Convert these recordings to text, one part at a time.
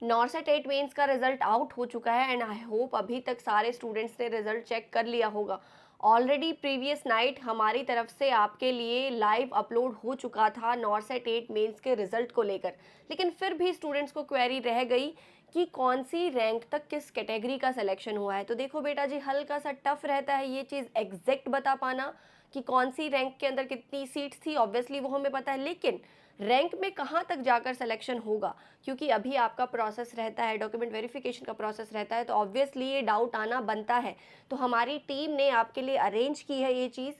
नॉर्सेट 8 mains का result out हो चुका है एंड आई होप अभी तक सारे स्टूडेंट्स ने रिजल्ट चेक कर लिया होगा। ऑलरेडी प्रीवियस नाइट हमारी तरफ से आपके लिए लाइव अपलोड हो चुका था नॉर्सेट 8 मेंस के रिजल्ट को लेकर, लेकिन फिर भी स्टूडेंट्स को क्वेरी रह गई कि कौन सी रैंक तक किस कैटेगरी का सिलेक्शन हुआ है। तो देखो बेटा जी, हल्का सा टफ रहता है ये चीज़ एग्जैक्ट बता पाना कि कौन सी रैंक के अंदर कितनी सीट्स थी, ऑब्वियसली वो हमें पता है, लेकिन रैंक में कहाँ तक जाकर सिलेक्शन होगा, क्योंकि अभी आपका प्रोसेस रहता है, डॉक्यूमेंट वेरिफिकेशन का प्रोसेस रहता है, तो ऑब्वियसली ये डाउट आना बनता है। तो हमारी टीम ने आपके लिए अरेंज की है ये चीज़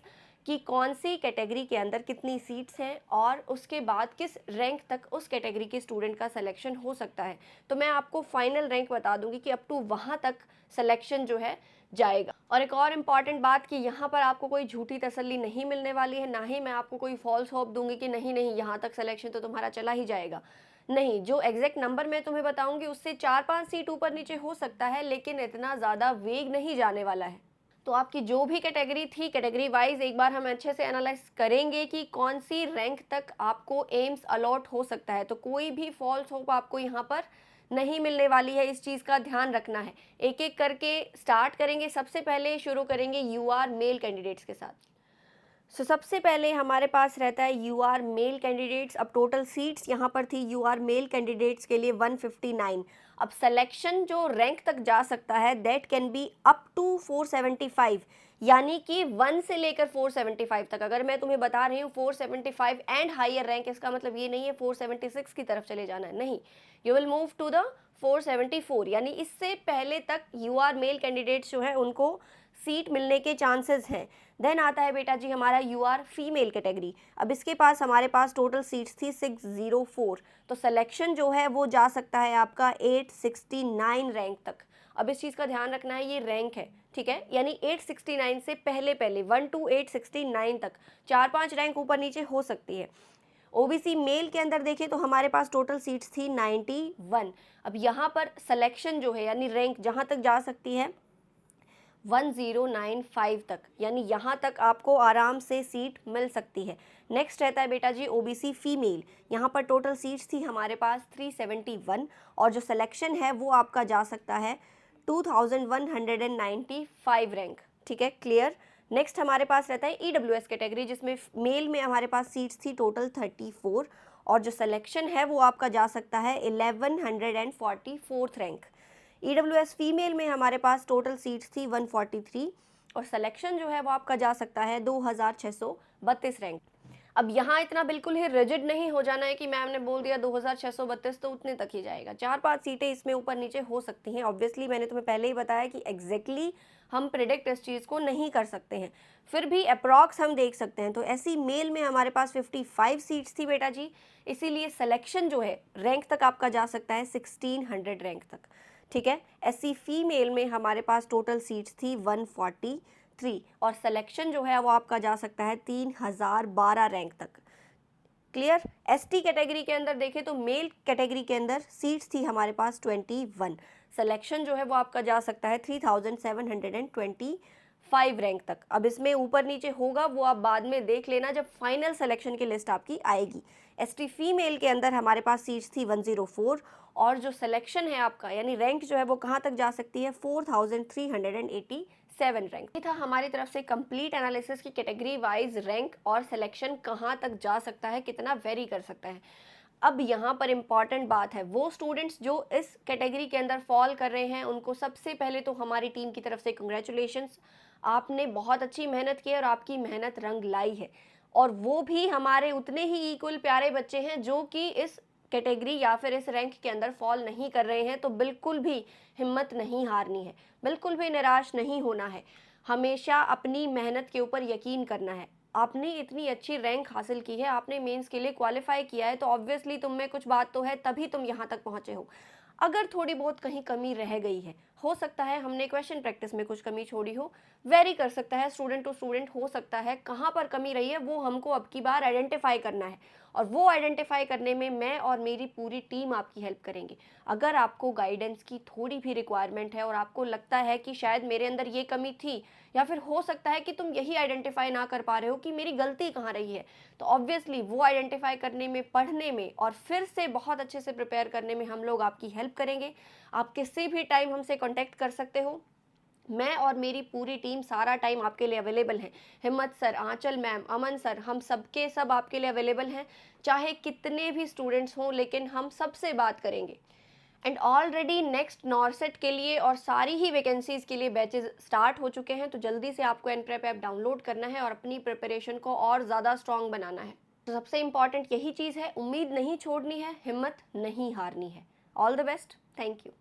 कि कौन सी कैटेगरी के अंदर कितनी सीट्स हैं और उसके बाद किस रैंक तक उस कैटेगरी के स्टूडेंट का सिलेक्शन हो सकता है। तो मैं आपको फाइनल रैंक बता दूंगी कि अप टू वहाँ तक सिलेक्शन जो है जाएगा। और एक और इम्पॉर्टेंट बात कि यहाँ पर आपको कोई झूठी तसल्ली नहीं मिलने वाली है, ना ही मैं आपको कोई फॉल्स होप दूंगी कि नहीं नहीं यहाँ तक सिलेक्शन तो तुम्हारा चला ही जाएगा। नहीं, जो एग्जैक्ट नंबर मैं तुम्हें बताऊंगी उससे 4-5 सीट ऊपर नीचे हो सकता है, लेकिन इतना ज़्यादा वेग नहीं जाने वाला है। तो आपकी जो भी कैटेगरी थी, कैटेगरी वाइज एक बार हम अच्छे से एनालाइज करेंगे कि कौन सी रैंक तक आपको एम्स अलॉट हो सकता है। तो कोई भी फॉल्स होप आपको यहाँ पर नहीं मिलने वाली है, इस चीज़ का ध्यान रखना है। एक एक करके स्टार्ट करेंगे। सबसे पहले शुरू करेंगे यूआर मेल कैंडिडेट्स के साथ। सबसे पहले हमारे पास रहता है यू आर मेल कैंडिडेट्स। अब टोटल सीट्स यहाँ पर थी यू आर मेल कैंडिडेट्स के लिए 159। अब सिलेक्शन जो रैंक तक जा सकता है that can be up to 475, यानी कि 1 से लेकर 475 तक। अगर मैं तुम्हें बता रही हूँ 475 एंड हायर रैंक, इसका मतलब ये नहीं है 476 की तरफ चले जाना है, नहीं, you will move to the 474, यानी इससे पहले तक यू आर मेल कैंडिडेट्स जो है उनको सीट मिलने के चांसेस हैं। देन आता है बेटा जी हमारा यू आर फीमेल कैटेगरी। अब इसके पास हमारे पास टोटल सीट्स थी 604, तो सिलेक्शन जो है वो जा सकता है आपका 869 रैंक तक। अब इस चीज़ का ध्यान रखना है, ये रैंक है, ठीक है, यानी 869 से पहले पहले 1 to 869 तक 4-5 रैंक ऊपर नीचे हो सकती है। ओबीसी मेल के अंदर देखें तो हमारे पास टोटल सीट्स थी 91। अब यहाँ पर सिलेक्शन जो है यानी रैंक जहाँ तक जा सकती है 1095 तक, यानी यहाँ तक आपको आराम से सीट मिल सकती है। नेक्स्ट रहता है बेटा जी ओबीसी फीमेल। यहाँ पर टोटल सीट्स थी हमारे पास 371 और जो सिलेक्शन है वो आपका जा सकता है 2195 रैंक, ठीक है, क्लियर। नेक्स्ट हमारे पास रहता है ईडब्ल्यूएस कैटेगरी, जिसमें मेल में हमारे पास सीट्स थी टोटल 34 और जो सिलेक्शन है वो आपका जा सकता है 1144 रैंक। ईडब्ल्यूएस फीमेल में हमारे पास टोटल सीट्स थी 143 और सिलेक्शन जो है वो आपका जा सकता है 2632 रैंक। अब यहाँ इतना बिल्कुल ही रिजिड नहीं हो जाना है कि मैम ने बोल दिया 2632 तो उतने तक ही जाएगा। 4-5 सीटें इसमें ऊपर नीचे हो सकती हैं। ऑब्वियसली मैंने तुम्हें पहले ही बताया कि एग्जैक्टली हम प्रिडिक्ट इस चीज़ को नहीं कर सकते हैं, फिर भी अप्रॉक्स हम देख सकते हैं। तो ऐसी मेल में हमारे पास 55 सीट्स थी बेटा जी, इसीलिए सिलेक्शन जो है रैंक तक आपका जा सकता है 1600 रैंक तक, ठीक है। एससी फीमेल में हमारे पास टोटल सीट्स थी 143 और सिलेक्शन जो है वो आपका जा सकता है 3012 रैंक तक, क्लियर। एसटी कैटेगरी के अंदर देखें तो मेल कैटेगरी के अंदर सीट्स थी हमारे पास 21, सिलेक्शन जो है वो आपका जा सकता है 3725 रैंक तक। अब इसमें ऊपर नीचे होगा वो आप बाद में देख लेना जब फाइनल सिलेक्शन की लिस्ट आपकी आएगी। एसटी फीमेल के अंदर हमारे पास सीट्स थी 104 और जो सिलेक्शन है आपका यानी रैंक जो है वो कहाँ तक जा सकती है 4387 रैंक। ये था हमारी तरफ से कंप्लीट एनालिसिस की कैटेगरी वाइज रैंक और सिलेक्शन कहाँ तक जा सकता है, कितना वेरी कर सकता है। अब यहाँ पर इम्पॉर्टेंट बात है, वो स्टूडेंट्स जो इस कैटेगरी के अंदर फॉल कर रहे हैं उनको सबसे पहले तो हमारी टीम की तरफ से कंग्रेचुलेशंस, आपने बहुत अच्छी मेहनत की और आपकी मेहनत रंग लाई है। और वो भी हमारे उतने ही इक्वल प्यारे बच्चे हैं जो कि इस कैटेगरी या फिर इस रैंक के अंदर फॉल नहीं कर रहे हैं। तो बिल्कुल भी हिम्मत नहीं हारनी है, बिल्कुल भी निराश नहीं होना है, हमेशा अपनी मेहनत के ऊपर यकीन करना है। आपने इतनी अच्छी रैंक हासिल की है, आपने मेंस के लिए क्वालिफाई किया है, तो ऑब्वियसली तुम में कुछ बात तो है, तभी तुम यहाँ तक पहुँचे हो। अगर थोड़ी बहुत कहीं कमी रह गई है, हो सकता है हमने क्वेश्चन प्रैक्टिस में कुछ कमी छोड़ी हो, वेरी कर सकता है, स्टूडेंट टू स्टूडेंट हो सकता है, कहाँ पर कमी रही है वो हमको अब की बार आइडेंटिफाई करना है और वो आइडेंटिफाई करने में मैं और मेरी पूरी टीम आपकी हेल्प करेंगे। अगर आपको गाइडेंस की थोड़ी भी रिक्वायरमेंट है और आपको लगता है कि शायद मेरे अंदर ये कमी थी, या फिर हो सकता है कि तुम यही आइडेंटिफाई ना कर पा रहे हो कि मेरी गलती कहाँ रही है, तो ऑब्वियसली वो आइडेंटिफाई करने में, पढ़ने में और फिर से बहुत अच्छे से प्रिपेयर करने में हम लोग आपकी हेल्प करेंगे। आप किसी भी टाइम हमसे कॉन्टेक्ट कर सकते हो। मैं और मेरी पूरी टीम सारा टाइम आपके लिए अवेलेबल है। हिम्मत सर, आंचल मैम, अमन सर, हम सबके सब आपके लिए अवेलेबल हैं। चाहे कितने भी स्टूडेंट्स हों, लेकिन हम सबसे बात करेंगे। एंड ऑलरेडी नेक्स्ट नॉरसेट के लिए और सारी ही वैकेंसीज के लिए बैचेज स्टार्ट हो चुके हैं, तो जल्दी से आपको एनप्रेप ऐप डाउनलोड करना है और अपनी प्रिपरेशन को और ज़्यादा स्ट्रॉन्ग बनाना है। तो सबसे इंपॉर्टेंट यही चीज़ है, उम्मीद नहीं छोड़नी है, हिम्मत नहीं हारनी है। All the best, thank you.